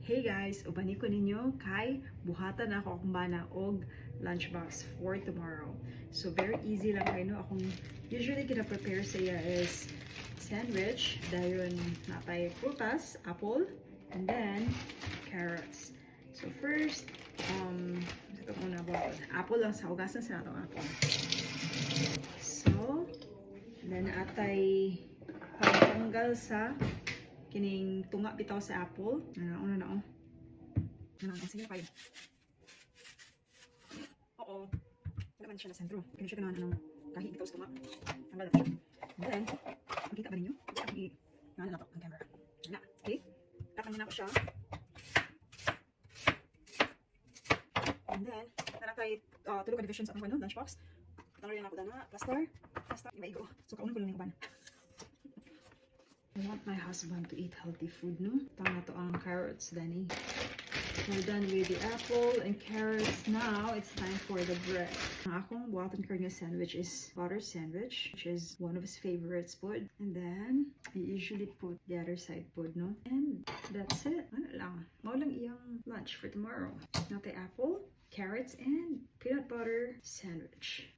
Hey guys, ubani ko ninyo kay buhatan ako akong bana og lunchbox for tomorrow. So very easy lang kayo no. Akong usually kina-prepare sa iya is sandwich, dayon natay prutas, apple, and then carrots. So first, ito muna ba? Apple lang sa hugasan sa natong apple. So, then atay pagtanggal sa kining tunga bitaw sa apple. Ano na oh. Sige kayo. Oo. Wala man siya na sentro. Kaya siya ganahan anong kahit bitaw sa tunga. Tanggal na siya. And then, makita ba ninyo? Ano na to ang camera. Na, okay? Takang na ko siya. And then, tayo tulog ka division sa akong lunchbox. Tanggal yan ako na plaster, imaigo. So kaunan ko lang yung uban. I want my husband to eat healthy food, no? Tama to ang carrots, Danny. We're done with the apple and carrots. Now, it's time for the bread. Ang akong buhaton karne sandwich is butter sandwich, which is one of his favorites food. And then, I usually put the other side food, no? And that's it. Ano lang. Mao lang iyang lunch for tomorrow. Now, the apple, carrots, and peanut butter sandwich.